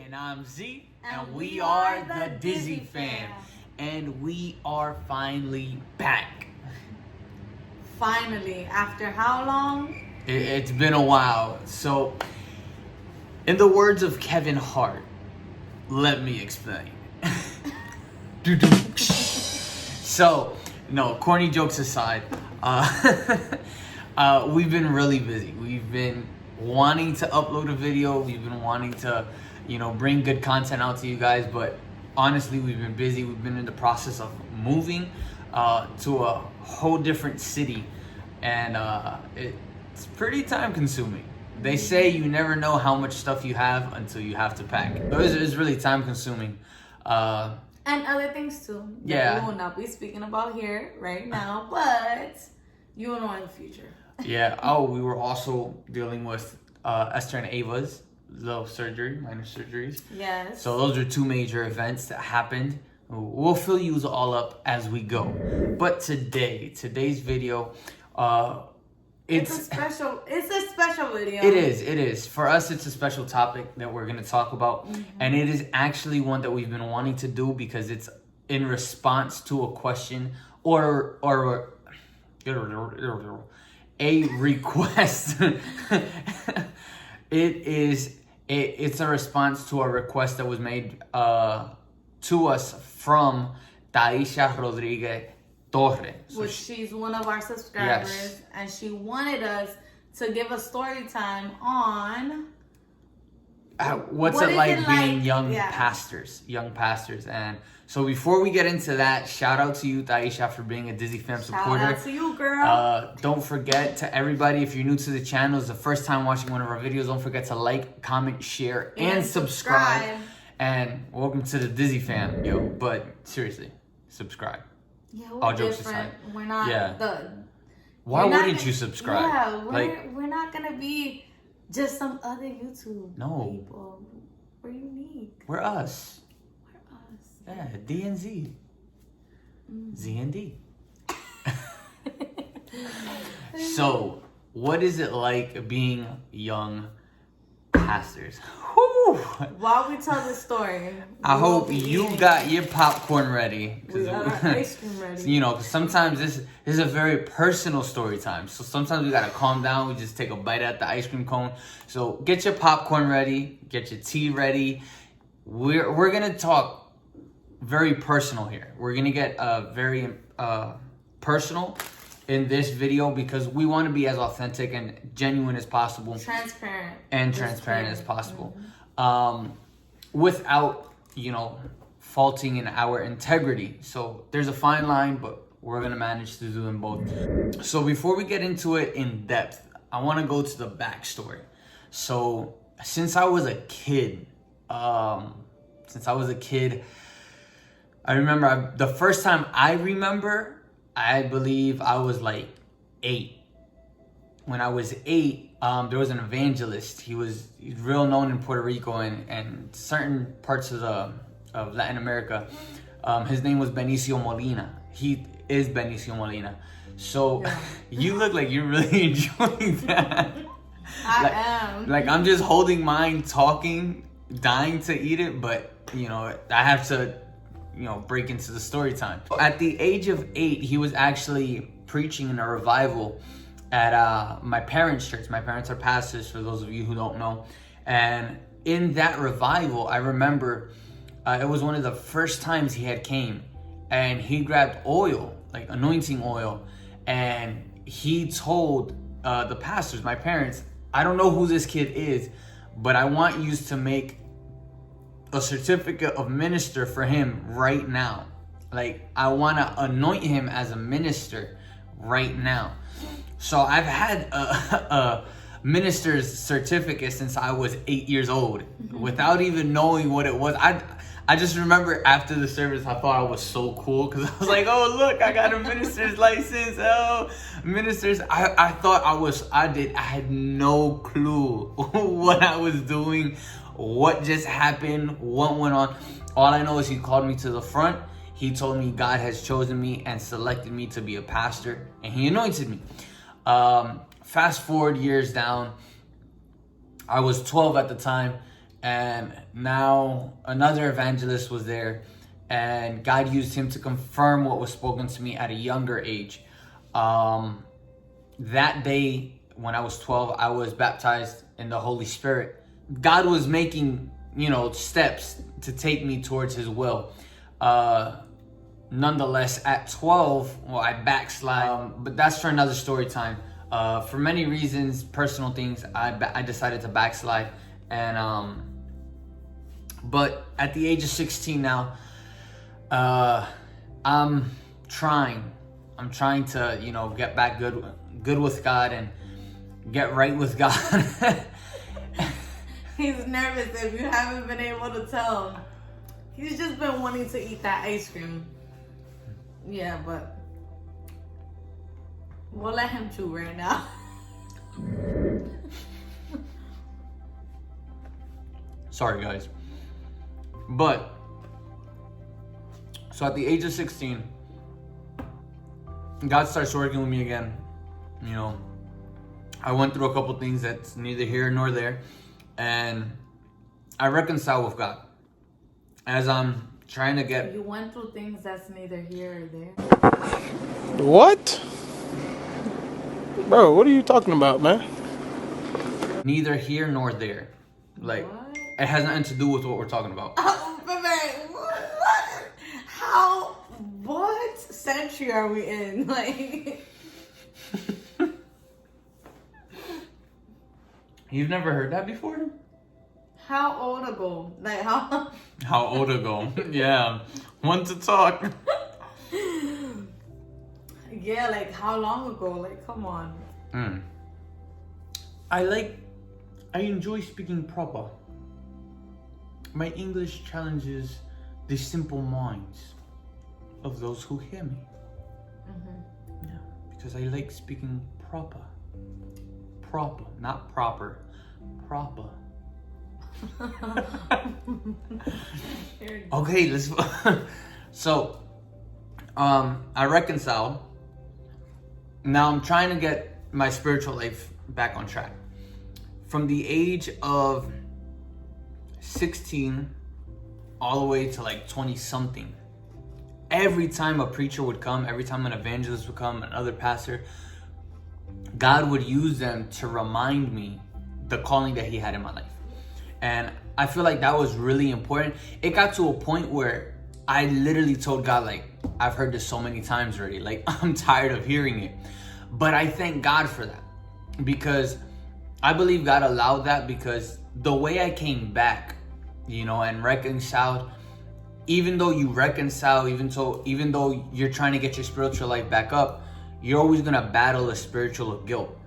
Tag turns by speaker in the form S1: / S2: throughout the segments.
S1: And I'm Z,
S2: And
S1: we
S2: we
S1: are
S2: are
S1: the
S2: the
S1: Dizzy
S2: Dizzy
S1: Fam.
S2: Fam.
S1: And we are finally back.
S2: Finally, after how long?
S1: It's been a while. So, in the words of Kevin Hart, let me explain. So, no, corny jokes aside, we've been really busy. We've been wanting to upload a video. We've been wanting to, bring good content out to you guys. But honestly, we've been busy. We've been in the process of moving to a whole different city. And it's pretty time consuming. They say you never know how much stuff you have until you have to pack. So it's really time consuming.
S2: And other things too. That
S1: Yeah.
S2: we will not be speaking about here right now, but you will know in the future.
S1: Yeah. Oh, we were also dealing with Esther and Ava's little minor surgeries.
S2: Yes.
S1: So those are two major events that happened. We'll fill you all up as we go. But today's video,
S2: it's a special video.
S1: It is. For us, it's a special topic that we're going to talk about. Mm-hmm. And it is actually one that we've been wanting to do because it's in response to a question or a request. It's a response to a request that was made to us from Taisha Rodriguez Torre.
S2: Which she's one of our subscribers,
S1: yes.
S2: And she wanted us to give a story time on
S1: what's it like being young pastors. And so before we get into that, shout out to you, Taisha, for being a Dizzy Fam supporter.
S2: Shout out to you, girl.
S1: Don't forget to everybody, if you're new to the channel, it's the first time watching one of our videos, don't forget to like, comment, share, and subscribe. And welcome to the Dizzy Fam, yo. But seriously, subscribe.
S2: Yeah, we're
S1: all jokes
S2: different.
S1: aside.
S2: We're not
S1: Why wouldn't you subscribe?
S2: Yeah, we're not gonna be just some other YouTube people. We're unique.
S1: We're us.
S2: We're us.
S1: Yeah, D and Z. Z and D. So, what is it like being young pastors? Whew.
S2: While we tell the story,
S1: I hope you got your popcorn ready.
S2: We got our ice cream ready.
S1: Cause sometimes this is a very personal story time. So sometimes we gotta calm down. We just take a bite at the ice cream cone. So get your popcorn ready. Get your tea ready. We're gonna talk very personal here. We're gonna get very personal in this video because we want to be as authentic and genuine as possible,
S2: transparent
S1: as possible, without faulting in our integrity. So there's a fine line, but we're gonna manage to do them both. So before we get into it in depth, I want to go to the backstory. So since I was a kid, I remember the first time I believe I was like 8. When I was 8, there was an evangelist. He's real known in Puerto Rico and certain parts of Latin America. His name was Benicio Molina. He is Benicio Molina. So you look like you're really enjoying that.
S2: I am.
S1: Like I'm just holding mine, talking, dying to eat it, but I have to break into the story time. At the age of 8, he was actually preaching in a revival at my parents' church. My parents are pastors, for those of you who don't know. And in that revival, I remember it was one of the first times he had came, and he grabbed oil, like anointing oil, and he told the pastors, my parents, I don't know who this kid is, but I want you to make a certificate of minister for him right now. Like, I want to anoint him as a minister right now. So I've had a minister's certificate since I was 8 years old, without even knowing what it was. I just remember after the service, I thought I was so cool because I was like, oh, look, I got a minister's license. Oh, ministers. I thought I had no clue what I was doing, what just happened, what went on. All I know is he called me to the front. He told me God has chosen me and selected me to be a pastor, and he anointed me. Fast forward years down, I was 12 at the time, And now another evangelist was there, and God used him to confirm what was spoken to me at a younger age. That day, when I was 12, I was baptized in the Holy Spirit. God was making, steps to take me towards his will. Nonetheless, at 12, I backslide. But that's for another story time. For many reasons, personal things, I decided to backslide. And but at the age of 16 now, I'm trying to, get back good with God and get right with God.
S2: He's nervous if you haven't been able to tell. He's just been wanting to eat that ice cream. Yeah, but we'll let him chew right now.
S1: Sorry, guys. But, so at the age of 16, God starts working with me again. I went through a couple things that's neither here nor there. And I reconcile with God. As I'm trying to get...
S2: You went through things that's neither here or there?
S3: What? Bro, what are you talking about, man?
S1: Neither here nor there. Like, what? It has nothing to do with what we're talking about.
S2: Oh, baby, what? How? What century are we in? Like...
S1: You've never heard that before?
S2: How old ago? Like how?
S1: How old ago? Yeah. Want to talk?
S2: Yeah, like how long ago? Like, come on.
S1: I enjoy speaking proper. My English challenges the simple minds of those who hear me. Yeah, because I like speaking proper. Proper, not proper. Proper. Okay, let's... So, I reconcile. Now I'm trying to get my spiritual life back on track. From the age of 16 all the way to like 20 something, every time a preacher would come, every time an evangelist would come, another pastor, God would use them to remind me the calling that he had in my life. And I feel like that was really important. It got to a point where I literally told God, like, I've heard this so many times already. Like, I'm tired of hearing it. But I thank God for that. Because I believe God allowed that, because the way I came back, and reconciled, even though you reconcile, even though you're trying to get your spiritual life back up, you're always going to battle a spirit of guilt.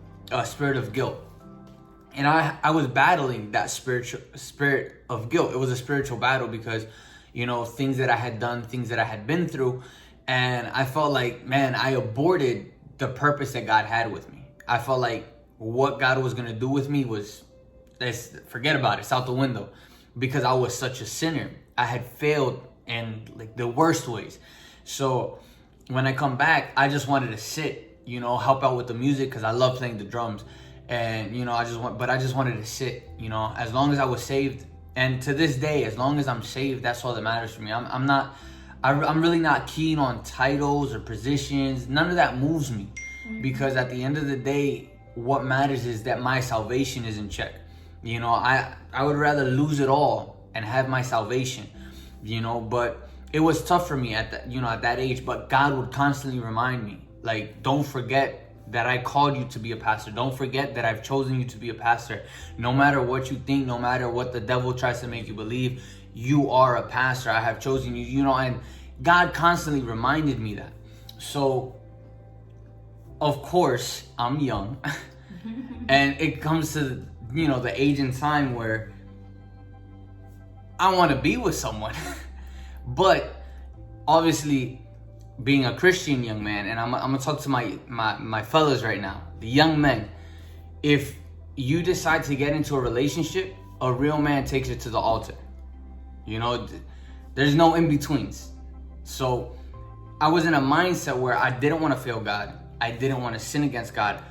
S1: And I was battling that spirit of guilt. It was a spiritual battle because, things that I had done, things that I had been through. And I felt like, man, I aborted the purpose that God had with me. I felt like what God was going to do with me was, forget about it, it's out the window. Because I was such a sinner. I had failed in like the worst ways. So when I come back, I just wanted to sit, help out with the music because I love playing the drums. And, I just wanted to sit, as long as I was saved. And to this day, as long as I'm saved, that's all that matters for me. I'm really not keen on titles or positions. None of that moves me. Because at the end of the day, what matters is that my salvation is in check. I would rather lose it all and have my salvation, but it was tough for me at that age. But God would constantly remind me, like, don't forget that I called you to be a pastor. Don't forget that I've chosen you to be a pastor. No matter what you think, no matter what the devil tries to make you believe, you are a pastor. I have chosen you, and God constantly reminded me that. So, of course, I'm young. And it comes to, the age and time where I want to be with someone. But obviously, being a Christian young man, and I'm gonna talk to my fellas right now, the young men. If you decide to get into a relationship, a real man takes it to the altar. There's no in-betweens. So I was in a mindset where I didn't want to fail God. I didn't want to sin against God.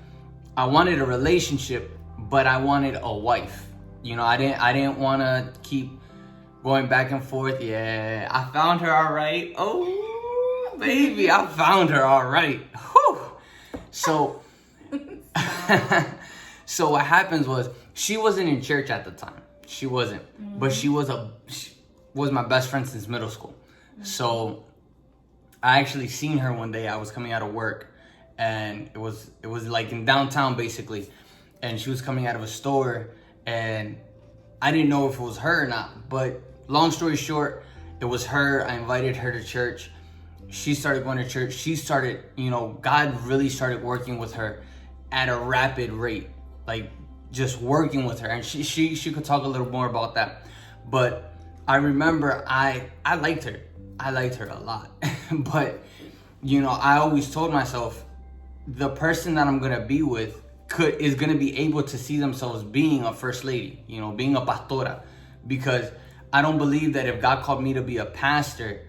S1: I wanted a relationship, but I wanted a wife. you know, I didn't want to keep going back and forth. Yeah, I found her all right. Oh, baby, I found her all right. Whew. So, so what happens was she wasn't in church at the time. She wasn't, but she was my best friend since middle school. So I actually seen her one day. I was coming out of work, and it was like in downtown basically, and she was coming out of a store, and I didn't know if it was her or not. But long story short, it was her. I invited her to church. She started going to church. She started, you know, God really started working with her at a rapid rate, like just working with her. And she could talk a little more about that. But I remember I liked her. I liked her a lot. But, you know, I always told myself the person that I'm gonna be with is gonna be able to see themselves being a first lady, you know, being a pastora, because I don't believe that if God called me to be a pastor,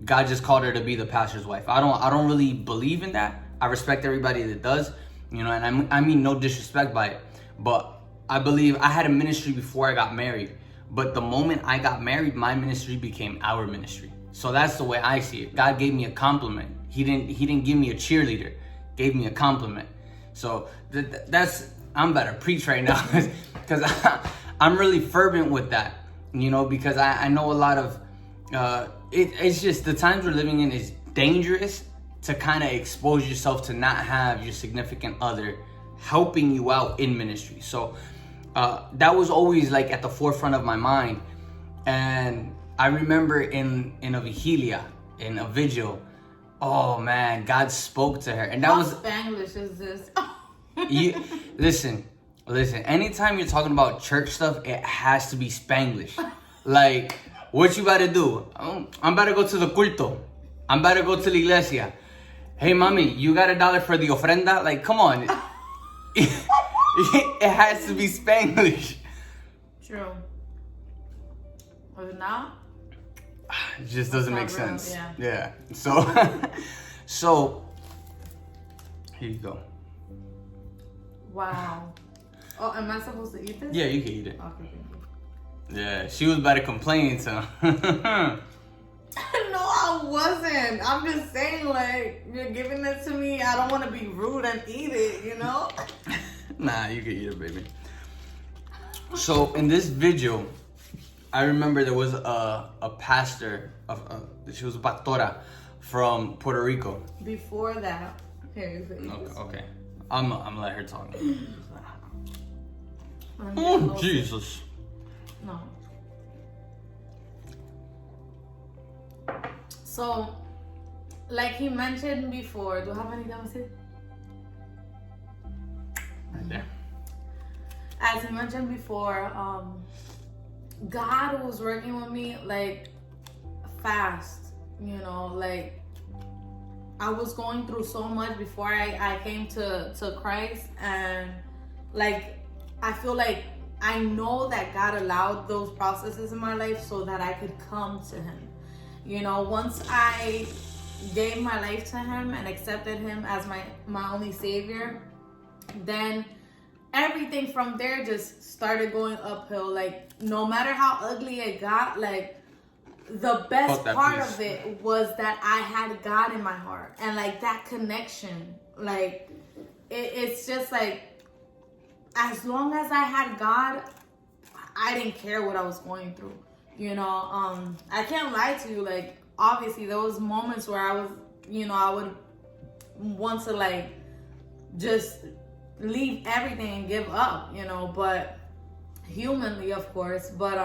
S1: God just called her to be the pastor's wife. I don't really believe in that. I respect everybody that does, you know, and I mean no disrespect by it, but I believe I had a ministry before I got married, but the moment I got married, my ministry became our ministry. So that's the way I see it. God gave me a compliment. He didn't give me a cheerleader, gave me a compliment. So that's, I'm about to preach right now because I'm really fervent with that, you know, because I know a lot of, it's just the times we're living in is dangerous to kind of expose yourself to not have your significant other helping you out in ministry. So that was always like at the forefront of my mind. And I remember in a vigilia, in a vigil, oh man, God spoke to her. And that was
S2: Spanglish is this?
S1: Listen, anytime you're talking about church stuff, it has to be Spanglish. Like, what you about to do? I'm about to go to the culto. I'm about to go to la iglesia. Hey, mommy, you got $1 for the ofrenda? Like, come on. It has to be Spanglish.
S2: True. If not,
S1: it just doesn't make
S2: not real,
S1: sense.
S2: yeah.
S1: So, here you go.
S2: wow. Oh, am I supposed to eat this?
S1: Yeah, you can eat it.
S2: Okay, thank you.
S1: Yeah, she was about to complain, so.
S2: No, I wasn't. I'm just saying, like, you're giving it to me. I don't want to be rude and eat it, you know?
S1: Nah, you can eat it, baby. So in this vigil, I remember there was a pastor she was a pastora from Puerto Rico.
S2: Before that, here you go.
S1: Okay. I'm gonna let her talk.
S2: Oh,
S1: Jesus.
S2: No. So, like he mentioned before, do I have anything to say?
S1: Right there.
S2: As he mentioned before, God was working with me like fast, you know, like I was going through so much before I came to Christ, and like I feel like I know that God allowed those processes in my life so that I could come to him. You know, once I gave my life to him and accepted him as my only savior, then everything from there just started going uphill. Like, no matter how ugly it got, like, the best part of it was that I had God in my heart. And, like, that connection, like, it's just, like, as long as I had God, I didn't care what I was going through. You know, I can't lie to you. Like, obviously, there was moments where I was, you know, I would want to, like, just leave everything and give up, you know, but humanly, of course. But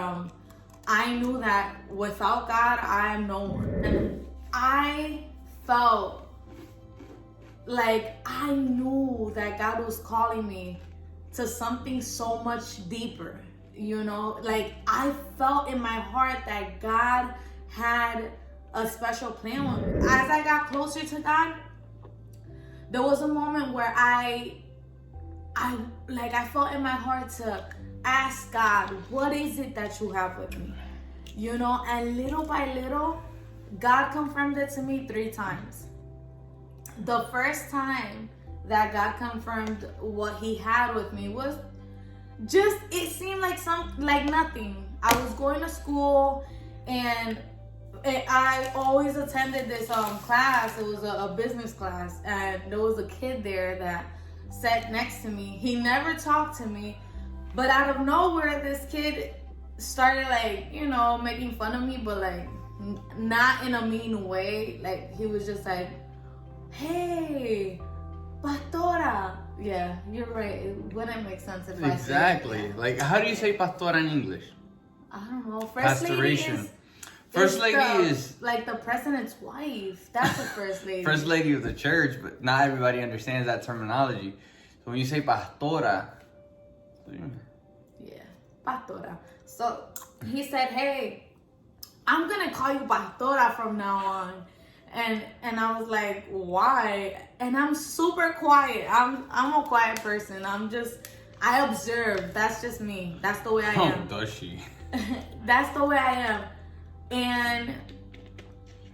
S2: I knew that without God, I am no one. And I felt like I knew that God was calling me to something so much deeper. You know, like I felt in my heart that God had a special plan with me. As I got closer to God, there was a moment where I felt in my heart to ask God, what is it that you have with me? You know, and little by little, God confirmed it to me 3 times. The first time that God confirmed what he had with me was just it seemed like nothing. I was going to school, and I always attended this class. It was a business class, and there was a kid there that sat next to me. He never talked to me, but out of nowhere, this kid started making fun of me, but not in a mean way. Like, he was just like, "Hey, pastora." Yeah, you're right. It wouldn't make sense if
S1: exactly.
S2: I said
S1: Like, how do you say pastora in English?
S2: I don't know. First lady
S1: is
S2: like the president's wife. That's the first lady.
S1: first lady of the church, but not everybody understands that terminology. So when you say pastora,
S2: yeah, pastora. So he said, "Hey, I'm gonna call you pastora from now on." And I was like, "Why?" And I'm super quiet. I'm a quiet person. I observe. That's just me. That's the way I am.
S1: does she?
S2: That's the way I am. And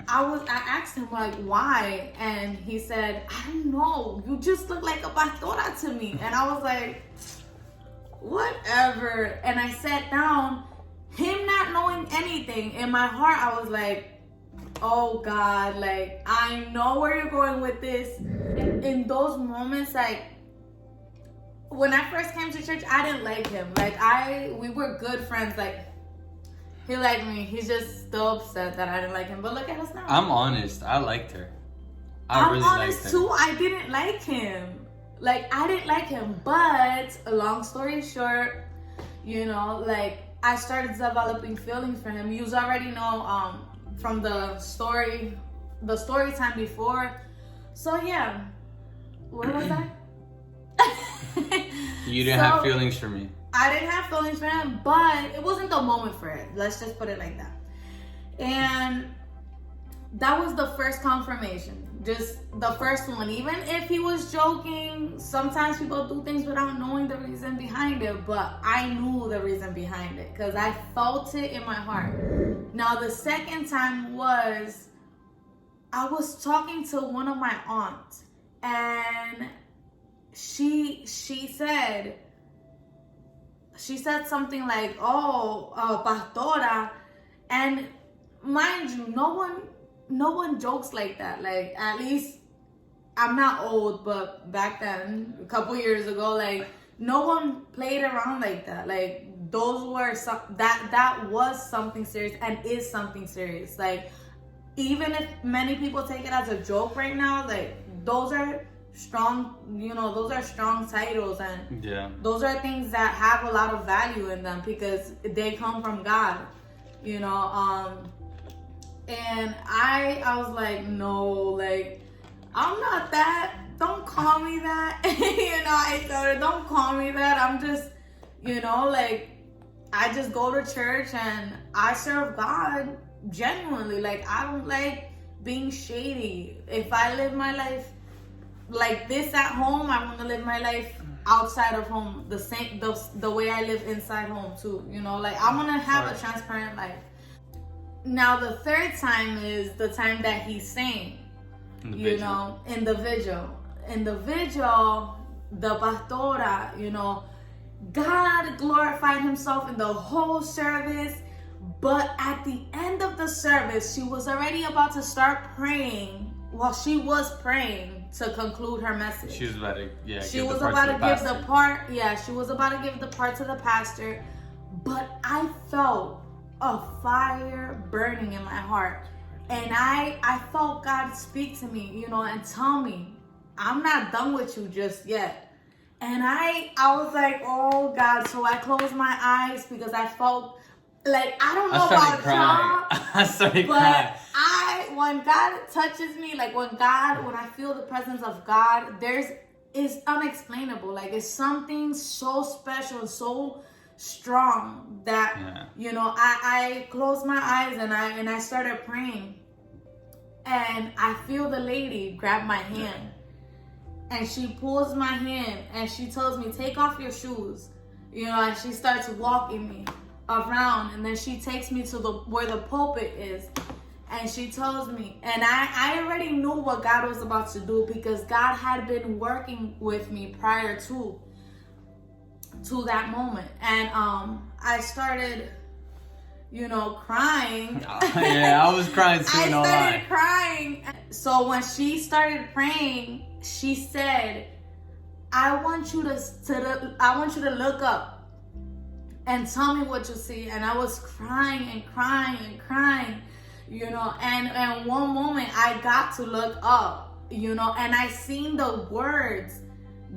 S2: I asked him, like, why? And he said, "I don't know. You just look like a pastora to me." And I was like, whatever. And I sat down, him not knowing anything. In my heart, I was like, oh God, like, I know where you're going with this. In those moments, like, when I first came to church, I didn't like him. We were good friends. Like, he liked me. He's just still upset that I didn't like him. But look at us now.
S1: I'm honest. I liked her.
S2: I'm
S1: really
S2: honest
S1: liked her.
S2: too. I didn't like him. I didn't like him. But a long story short, I started developing feelings for him. You already know from the story time before. So yeah, where was I?
S1: You didn't have feelings for me.
S2: I didn't have feelings for him, but it wasn't the moment for it. Let's just put it like that. And that was the first confirmation. Just the first one. Even if he was joking, sometimes people do things without knowing the reason behind it, but I knew the reason behind it because I felt it in my heart. Now, the second time was, I was talking to one of my aunts, and she said something like, pastora. And mind you, no one jokes like that. Like, at least I'm not old, but back then, a couple years ago, like, no one played around like that. Like, those were that was something serious and is something serious. Like, even if many people take it as a joke right now, like, those are strong, those are strong titles, and those are things that have a lot of value in them because they come from God, and I was like, no, like, I'm not that. Don't call me that. I told her, don't call me that. I'm just, I just go to church and I serve God genuinely. Like, I don't like being shady. If I live my life like this at home, I want to live my life outside of home the way I live inside home too. I want to have a transparent life. Now, the third time is the time that he sang, in the vigil. In the vigil, the pastora, God glorified himself in the whole service. But at the end of the service, she was already about to start praying. Well, she was praying to conclude her message.
S1: She was about to,
S2: she was about to give the part. Yeah, she was about to give the part to the pastor. But I felt a fire burning in my heart. And I felt God speak to me, and tell me, I'm not done with you just yet. And I was like, oh God. So I closed my eyes because I felt like, I don't know about y'all.
S1: I started crying.
S2: When God touches me, like when I feel the presence of God, it's unexplainable. Like, it's something so special, so strong that I closed my eyes and I started praying, and I feel the lady grab my hand, and she pulls my hand and she tells me, take off your shoes, and she starts walking me around, and then she takes me to where the pulpit is, and she tells me, and I already knew what God was about to do because God had been working with me prior to. to that moment. And I started, crying.
S1: Yeah, I was crying too.
S2: I
S1: No
S2: started
S1: lie.
S2: crying. So when she started praying, she said, I want you to look up and tell me what you see. And I was crying and crying and crying, and one moment I got to look up, and I seen the words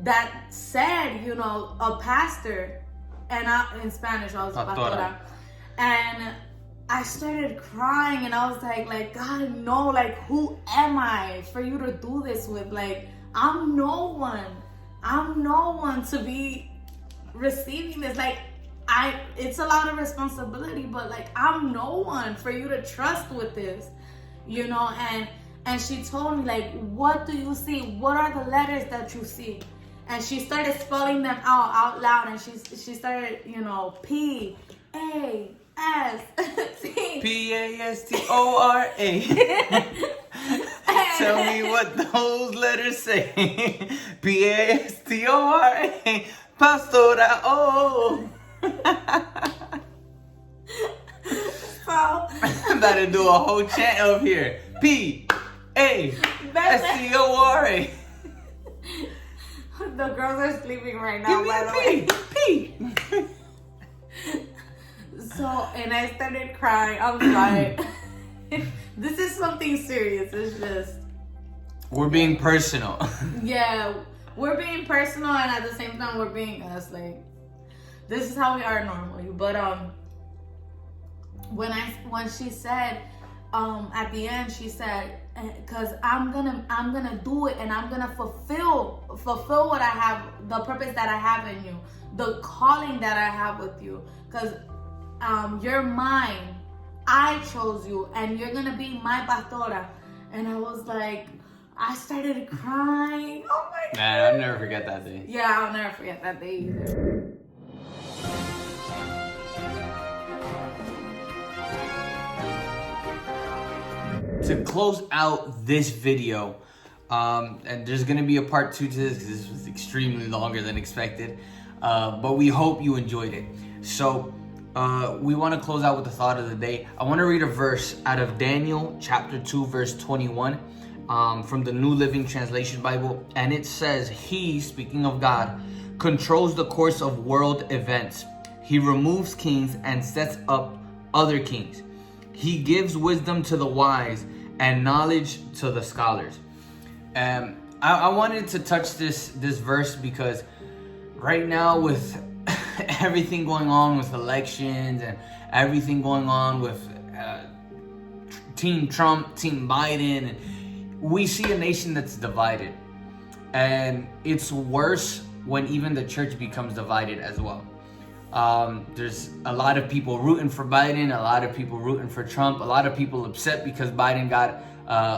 S2: that said, a pastor, and in Spanish I was pastora. And I started crying, and I was like, God, no, like, who am I for you to do this with? Like, I'm no one to be receiving this. Like, it's a lot of responsibility, but like, I'm no one for you to trust with this, and she told me, like, what do you see? What are the letters that you see? And she started spelling them out loud, and she started, P A S T
S1: Pastora. Tell me what those letters say. Pastora. Pastora. Oh.
S2: So
S1: I'm about to do a whole chant up here. Pastora.
S2: the girls are sleeping right now,
S1: Give
S2: by the
S1: me
S2: way.
S1: a P.
S2: So, and I started crying. I was like, this is something serious. It's just,
S1: We're being personal.
S2: yeah, we're being personal, and at the same time, we're being us. Like, this is how we are normally. But when she said, at the end, she said, because I'm gonna do it, and I'm gonna fulfill what I have, the purpose that I have in you, the calling that I have with you, because you're mine. I chose you, and you're gonna be my pastora. And I was like, I started crying. Oh my God.
S1: Man, I'll never forget that day.
S2: Yeah, I'll never forget that day either.
S1: To close out this video, and there's gonna be a part 2 to this because this was extremely longer than expected, but we hope you enjoyed it. So we want to close out with the thought of the day. I want to read a verse out of Daniel chapter 2 verse 21 from the New Living Translation Bible, and it says, He, speaking of God, controls the course of world events. He removes kings and sets up other kings. He gives wisdom to the wise and knowledge to the scholars. I wanted to touch this verse because right now, with everything going on with elections and everything going on with Team Trump, Team Biden, and we see a nation that's divided. And it's worse when even the church becomes divided as well. There's a lot of people rooting for Biden, a lot of people rooting for Trump, a lot of people upset because Biden got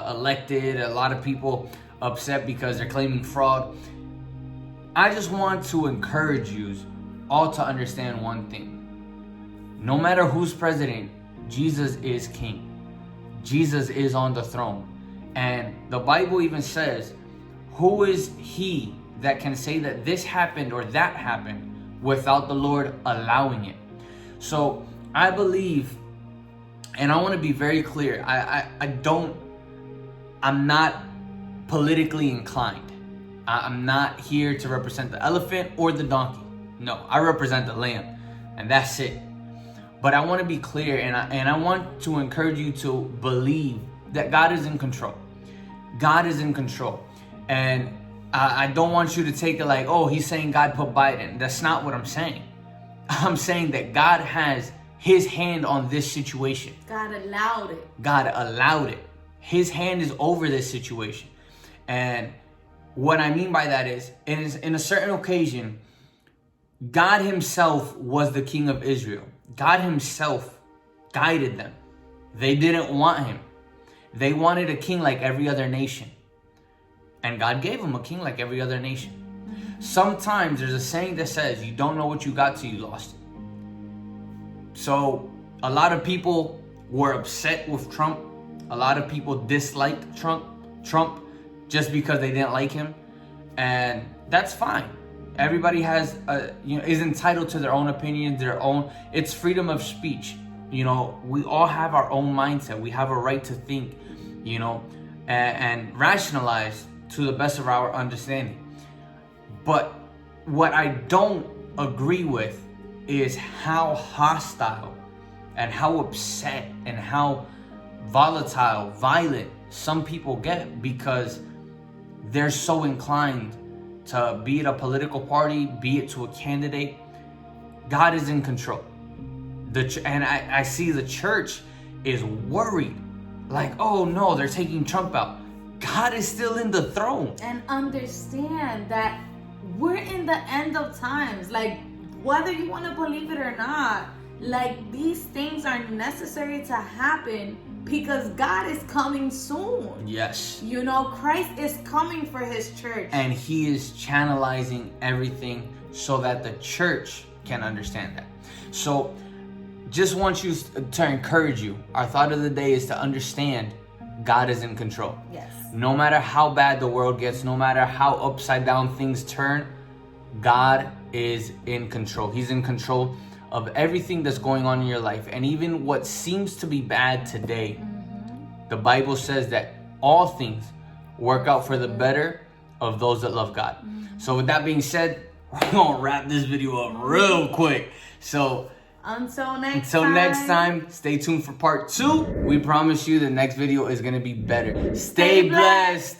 S1: elected, a lot of people upset because they're claiming fraud. I just want to encourage you all to understand one thing. No matter who's president, Jesus is king. Jesus is on the throne. And the Bible even says, who is he that can say that this happened or that happened without the Lord allowing it? So I believe, and I want to be very clear, I'm not politically inclined. I'm not here to represent the elephant or the donkey. No, I represent the lamb, and that's it. But I want to be clear, and I want to encourage you to believe that God is in control. God is in control. And I don't want you to take it like, oh, he's saying God put Biden. That's not what I'm saying. I'm saying that God has his hand on this situation.
S2: God allowed it.
S1: God allowed it. His hand is over this situation. And what I mean by that is, in a certain occasion, God himself was the king of Israel. God himself guided them. They didn't want him. They wanted a king like every other nation. And God gave them a king like every other nation. Sometimes there's a saying that says, you don't know what you got till you lost it. So a lot of people were upset with Trump. A lot of people disliked Trump just because they didn't like him. And that's fine. Everybody has is entitled to their own opinion, it's freedom of speech. You know, we all have our own mindset. We have a right to think, you know, and rationalize to the best of our understanding. But what I don't agree with is how hostile and how upset and how volatile, violent some people get because they're so inclined to be it a political party, be it to a candidate. God is in control. And I see the church is worried. Like, oh no, they're taking Trump out. God is still in the throne.
S2: And understand that we're in the end of times. Like, whether you want to believe it or not, like, these things are necessary to happen because God is coming soon.
S1: Yes.
S2: You know, Christ is coming for his church.
S1: And he is channelizing everything so that the church can understand that. So, just want you to encourage you. Our thought of the day is to understand God is in control.
S2: Yes.
S1: No matter how bad the world gets, no matter how upside down things turn, God is in control. He's in control of everything that's going on in your life. And even what seems to be bad today, the Bible says that all things work out for the better of those that love God. So with that being said, we're going to wrap this video up real quick. So
S2: until next
S1: time, stay tuned for part 2. We promise you the next video is going to be better. Stay blessed.